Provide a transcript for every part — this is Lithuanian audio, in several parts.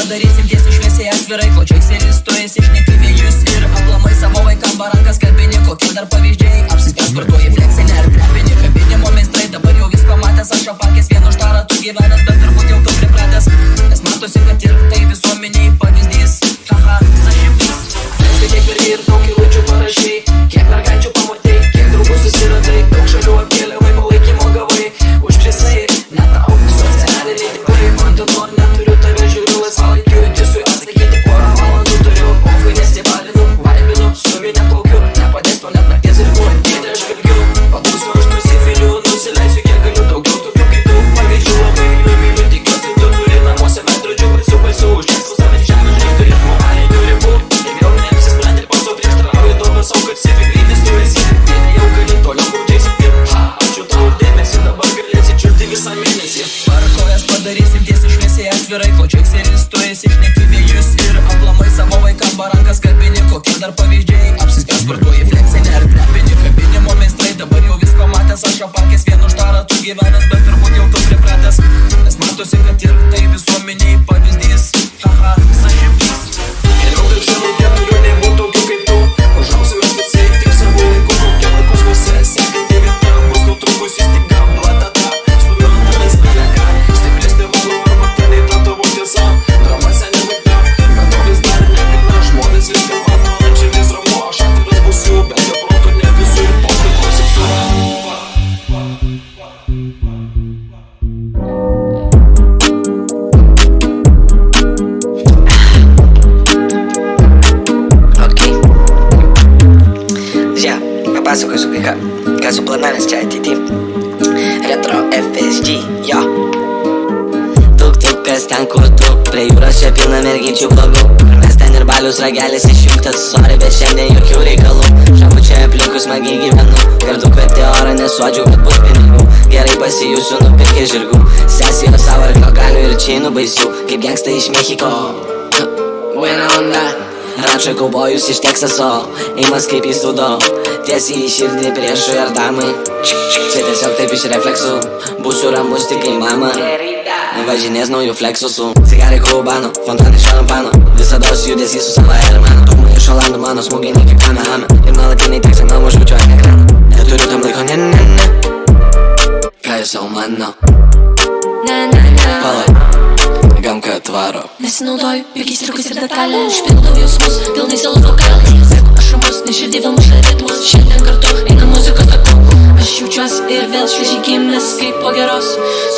padarysim tiesiai šviesiai atvirai. Plačiais ir įstojasi šneki vėjus ir aplamai savo vaikam barankas kabini. Kokie dar pavyzdžiai, apsispręs vartoji fleksinę ar trepinį. Kabinimo meistrai dabar jau viską matęs. Aš apakęs vienu štarą tu gyvenęs, bet turbūt jau tu pripratęs. Nes matosi, kad ir tai visuomeniai pavyzdys. Haha, sašipys. Skaitai ir daug eilučių parašai. Kiek mergaičių pamatei, kiek draugų susiradai. Daug šalių apkėlėvai, palaikymo gavai. Užprisai, ne tau, socialiniai tikrai. Man dėl to neturiu tave žiūriu. Laisvalaikiu tisui atsakyti porą valandų turiu. Ofai nesivalinu, vaibinu, su mine plaukiu. Nepadės to net nakties ribų, gėdė aš vilgiu. Pabūsiu aš nusifiliu, nusileisiu kiek galiu. Daugiau tokių kaip tu, pavyzdžių labai myliu. Tikiuosi tu turi namuose veidrodžių. Baisu, užčiastų save žemę, žinai, turi moralinių ribų. Ir vėl neapsisprendė ir pats prieštarauju. Duoda sau, kad sėkmingas tu esi. Jau gali toliau gaudžiaisi ir ačiū tau dėmesį. Dabar galėsi čiulti visą mėnesį. Parkojas padarysim tiesiai šviesiai atvirai. Plačiais ir įstojasi šneki vėjus ir aplamai savo vaikam barankas kabini. Kokie dar pavyzdžiai, apsispręs vartoji fleksinę ar trepinį. Kabinimo meistrai dabar jau viską matęs. Aš apakęs vienu štarą tu gyvenęs, bet turbūt jau tu pripratęs. Nes matosi, kad ir tai visuomeniai pavyzdys. Haha, sašipys. Geriau taip senų keturių nebūtų tokių kaip tu. Užausiu ir specialiai tik savo laiku. Kokia laikus vose sekanti vieta. Bus nutrūkusi stiga platata. Studentas nelega. Stipresnė valo arba teniai ta tavo tiesa. Drama seniai baigta, bet to vis dar negana. Žmonės viską mato, ant širdis ramu. Aš atviras būsiu, bet jo proto ne visų. Ir postai klausysiu. Papasakosiu kai ką suplanavęs čia ateity. Retro FSG, jo. Tuk-tukas ten kur tu, prie jūros čia pilna mergyčių blogų. Mes ten ir balius ragelis išjungtas, sorry, bet šiandien jokių reikalų. Žabučiai aplinkui smagiai gyvenu, kartu kvepti orą nesuodžiu, kad bus pinigų. Gerai pasijusiu nupirkė žirgų, sesijos savo arklio galių ir čeinų baisių, kaip gangsta iš Mexiko. Buena onda. Rančio kaubojus iš Teksaso, eimas kaip įstudo, tiesiai į širdį priešui ar damai. Čia tiesiog taip iš refleksų, būsiu ramus tik kai mama važinės naujų fleksusų. Cigarai kubano, fontanai šalampano, visados judesys su savo hermanu. Dūmai iš Olandų mano smūginiai kaip Kamehame ir nuolatiniai tekstai namų žučiu ant ekrano. Neturiu tam laiko, ne. Ką jūs savo mano? Palai, gamka atvaro. Nesinaudoju jokiais triukais ir detalėm. Užpildau jausmus, pilnai sielos vokalais. Sėku aš ramus, nes širdį vėl muša ritmus. Šiandien kartu eina muzikos taku. Aš jaučiuosi ir vėl šviežiai gimęs kaip po geros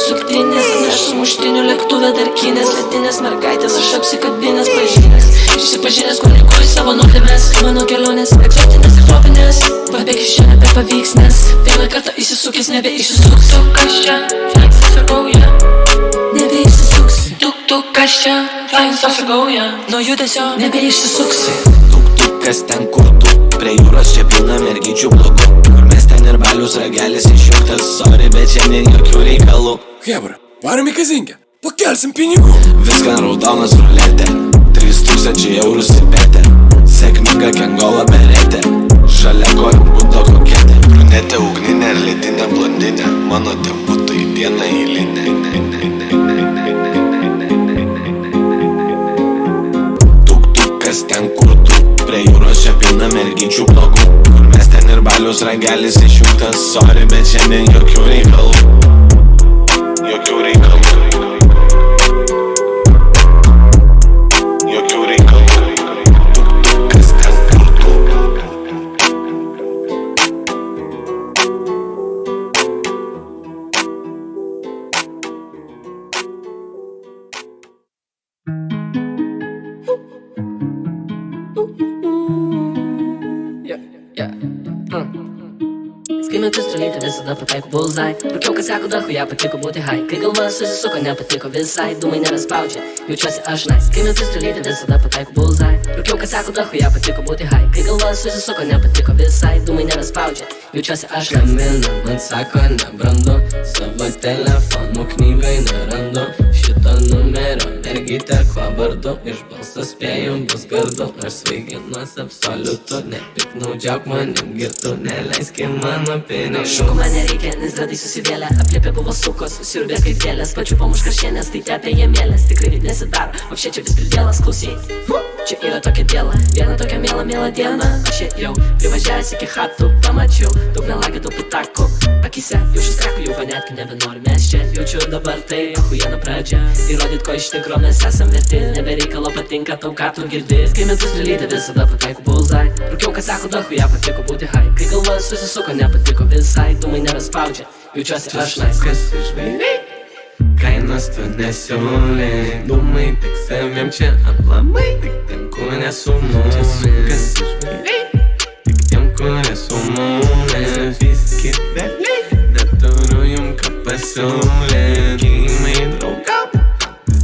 suktinės. Aš sumuštinių lėktuvė dar kinės. Lėtinės mergaitės, aš apsikabinęs pažinęs. Išsipažinęs komunikuoju savo nuodėmes. Mano kelionės egzotinės ir tropinės. Pabėg iš čia nebepavyks, nes vieną kartą įsisukęs nebeišsisuksiu. Kas čia? Sakau, ja. Nebeišsisuksi. Tuk-tukas čia, fajns pasagauja. Nuo judesio nebeišsisuksi. Tuk-tukas ten kur tu, prie jūros čia pilna mergyčių blogų. Kur mes ten ir balius ragelis išjungtas, sorry, bet šiandien jokių reikalų. Hebra, varom į kazinkę, pakelsim pinigų. Viską raudonas ruletė, 3000 eurų stipetė. Sėkminga kengola beretė, šalia kojų būdo koketė. Brunetė, ugninė ir ledinė blondinė, mano temputų į dieną eilinę. Tuk-tukas ten kur tu, prie jūros čia pilna mergyčių blogų. Kur mes ten ir balius ragelis išjungtas, sorry, bet šiandien jokių reikalų. Jokių reikalų. Jokių reikalų. Tuk-tukas ten kur tu. Kai metu strelyti visada pataiku bullseye. Rūkiau, kas sako dachuja, patiko būti high. Kai galva susisuko, nepatiko visai. Dūmai nėra spaudžia, jaučiuosi aš nice. Kai metu strelyti visada pataiku bullseye. Rūkiau, kas sako dachuja, patiko būti high. Kai galva susisuko, nepatiko visai. Dūmai nėra spaudžia, jaučiuosi aš Skambina, man sako nebrandu. Savo telefonų knygai nerandu. Šito numerio irgi mergytė, kuo vardu, iš balso spėjom bus gardu. Aš svaiginuosi absoliutu, nepiknaudžiauk manim girtu, neleiski mano pinigų. Šukų man nereikia, nes dradai susivėlė, aplipė buvo sukos, siurbė kaip gėlės, pačiupom už karšienės, tai tepė jie mėlės, tikrai vid nesidaro, o čia vis pridėlas, klausyk. Čia yra tokia diela, viena tokia miela diena. Aš jau privažiavęs iki chatų, pamačiau daug melagio, daug pitakų. Akise jau šis trekų, jau panetkių nebenori, mes čia jaučiu dabar tai achujena pradžia. Įrodyt, ko iš tikro mes esam verti, nebereikalo patinka tau, ką tu girdi. Kai metus realybė visada pataiku bullseye. Rūkiau, kas sako, dachuja patiko būti high. Kai galva susisuko, nepatiko visai, dūmai nebespaudžia, jaučiuosi aš nais. Kas išvairiai, kainos tu nesiūlė, dūmai tik saviem čia aplamai, tik tiem, kur nesumūlės. Kas išvairiai, tik tiem, kur nesumūlės. Viski vėliai, neturiu jum ką pasiūlė. Linkėjimai draugam,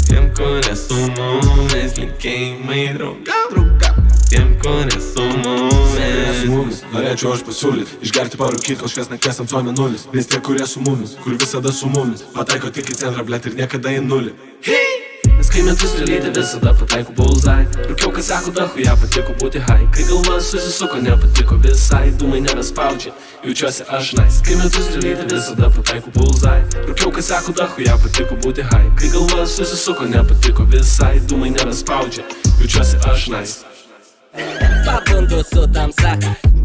tiem, kur nesumūlės. Linkėjimai draugam, tiem, kur nesumūlės. Norėčiau aš pasiūlyt, išgerti parūkyt kažkas nakties ant suomė nulis. Nes tie, kurie su mumis, kur visada su mumis, pataiko tik į centrą, blet, ir niekada į nulį. Nes kai metus realybė visada pataiku bullseye. Rūkiau, kas sako, dachuja patiko būti high. Kai galva susisuko, nepatiko visai, dūmai nebespaudžia, jaučiuosi aš nais. Kai metus realybė visada pataiku bullseye. Rūkiau, kas sako, dachuja patiko būti high. Kai galva susisuko, nepatiko visai, dūmai nebespaudžia, jaučiuosi aš nais. Pabundu su tamsa,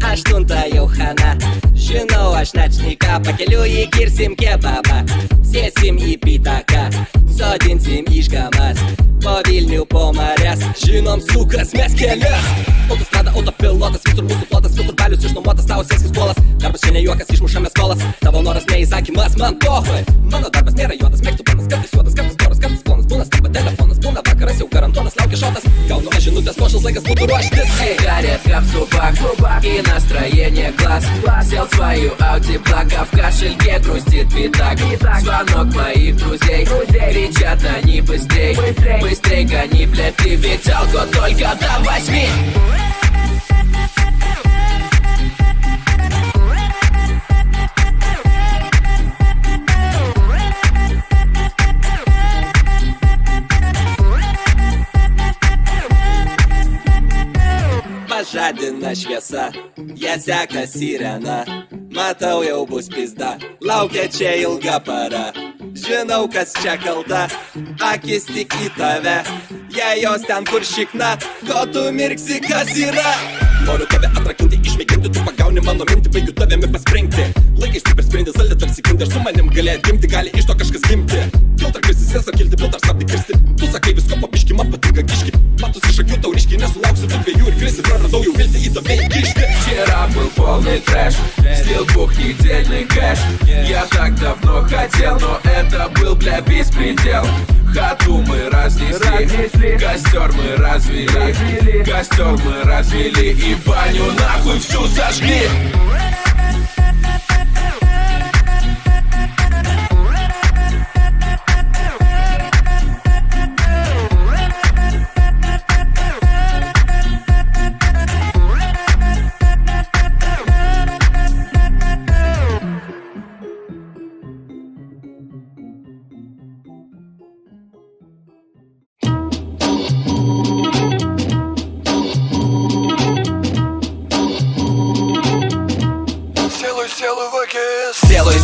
8 jau chana. Žinau, aš načnyka, pakeliu įkirsim kebabą. Sėsim į pitaką, sodinsim išgamas. Po Vilnių, po marias, žinom sukas mes kelias. Autostrada, autopilotas, visur mūsų plotas, visur balius išnuomotas, tavo sėskis skolas. Darbas čia ne juokas, išmušame skolas. Tavo noras neįsakymas, man pohoj. Mano darbas nėra juodas, mėgstu panas, kartais juodas, kartais doras, kartais plonas. Būna skamba telefonas, būna vakaras, jau garantuotas, laukia šotas. Gaunu aš žinutės, košas laikas būtų ruoštis. Сигаретка в зубах и настроение глаз. Сел свою Audi, плакав, в кошельке грустит пятак. Звонок моих друзей, кричат они быстрей. Быстрей гони, блядь, ты ведь алко только до 8. Pažadina šviesa, jie seka sirena. Matau, jau bus pizda, laukia čia ilga para. Žinau, kas čia kalta, akis tik į tave. Jei jos ten kur šikna, ko tu mirksi, kas yra? Noriu tave atrakinti, išmėginti, tu pagauni mano mintį, baigiu tavimi pasprengti. Laikai stipriai sprendė, salė tarsi kinder, su manim gali atgimti, gali iš to kažkas gimti. Filtrar krisisės, kilti filtrar stabdi kirsti. Tu sakai visko pabiški, man patinka kiški. Matus iš akių tau ryškiai, nesulauksiu tų dviejų ir krisi, praradau jau viltį į tave įkišti. Вчера был полный трэш, стил бухни дельный кэш. Я так давно хотел, но это был, бля, беспредел. Хату мы разнесли, костер мы развели, костер мы развели и баню нахуй всю сожгли.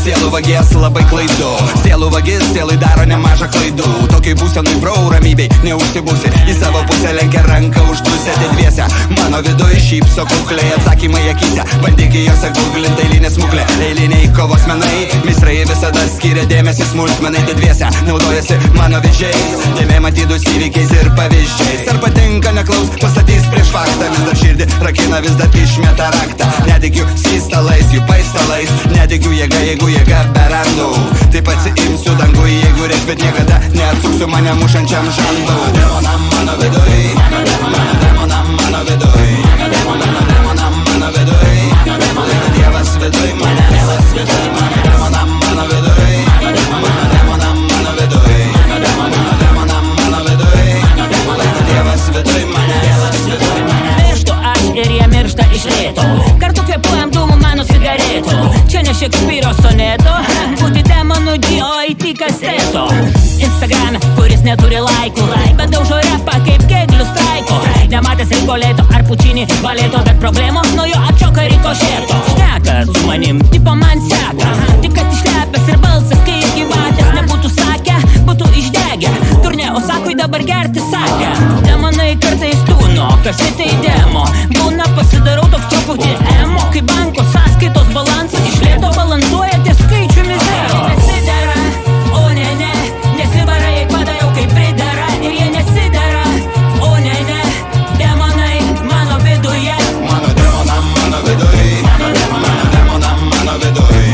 Sielų vagės labai klaidu, sielų vagės, sielai daro nemažą klaidų. Tokiai būsenui brau ramybei neužsibūsi, į savo pusę lenkia ranką uždusę dviese. Mano viduje šypso kukliai, atsakymai akyse, bandyk į juos googlinti eilinė smuklė. Eiliniai kovos menai, mistrai visada skiria dėmesį smulkmenai dviese. Naudojasi mano vežėjais, dėmė matydus įvykiais ir pavyzdžiais. Ar patinka neklaus, pastatys prieš faktą. Vis dar širdį rakina, vis dar išmeta raktą. Netikiu skystalais, jų paistalais, netikiu jėga, jeigu jėga berandu. Taip atsiimsiu dangų, jeigu reiks, bet niekada neatsuksiu mane mušančiam žandu. Demonam mano viduj, demonam mano viduj, demonam mano viduj, laiko Dievas viduj mane, demonam mano viduj, demonam mano viduj, demonam mano viduj, laiko Dievas viduj mane. Mirštu aš ir jie miršta iš lėto, kartu kvėpuojam dūmų mano cigaretų. Čia ne Šekspyro soneto, būti demonu D.O.I.T. kaseto. Instagrame, kuris neturi laikų, bet Rigoleto ar pučinį balėto, bet problemo nuo jo atšoka rikošėto. Šneka su manim, tipo man seka, tik kad išlepęs ir balsas kaip gyvatės. Nebūtų sakę, būtų išdegę, turnė Osakui dabar gerti sakę. Demonai kartais tūno, kasi tai demo, būna pasidarau toks truputį emo, kai banko sąskaitos balansas iš lėto balansuoja ties skaičiumi zero. Nesidera, o ne, nesibara, jei padariau kaip pridara, ir jie nesidera, o ne, demonai mano viduje. Mano demonam mano viduj, mano demonam mano viduj,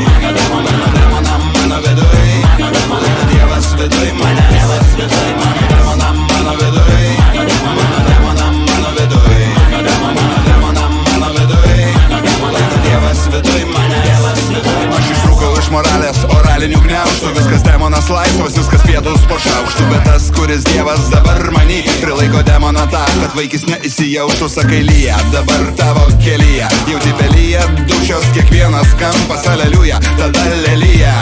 mano demonam mano viduj, Dievas viduj mane, Dievas viduj mane, demonam mano viduj, mano demonam mano viduj, mano demonam mano viduj, Dievas viduj mane, Dievas viduj mane. Aš išrūkau iš moralės oralinių gniaužtų, viskas demonas laisvas, viskas pietus po šaukštų, bet tas, kuris Dievas dabar manį prilaiko demoną tą, kad vaikis neįsijauštų, sakai lyja, dabar tavo kelyje, jauti pelyje, dušios kiekvienas kampas, aleliuja, tada lelyja.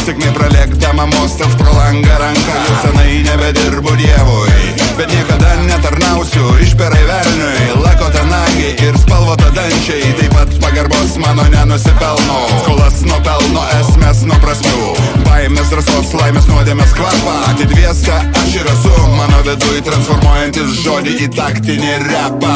Sėkmė pralėkdama mostels pro langą ranką, jau senai nebedirbu Dievui, bet niekada netarnausiu išperai velniui. Lako tanagiai ir spalvota dančiai, taip pat pagarbos mano nenusipelno. Skolas nuo pelno, esmės nuo prasmių, baimės, drąsos, laimės, nuodėmės kvapą. Atidviese aš ir esu, mano viduj transformuojantis žodį į taktinį repą.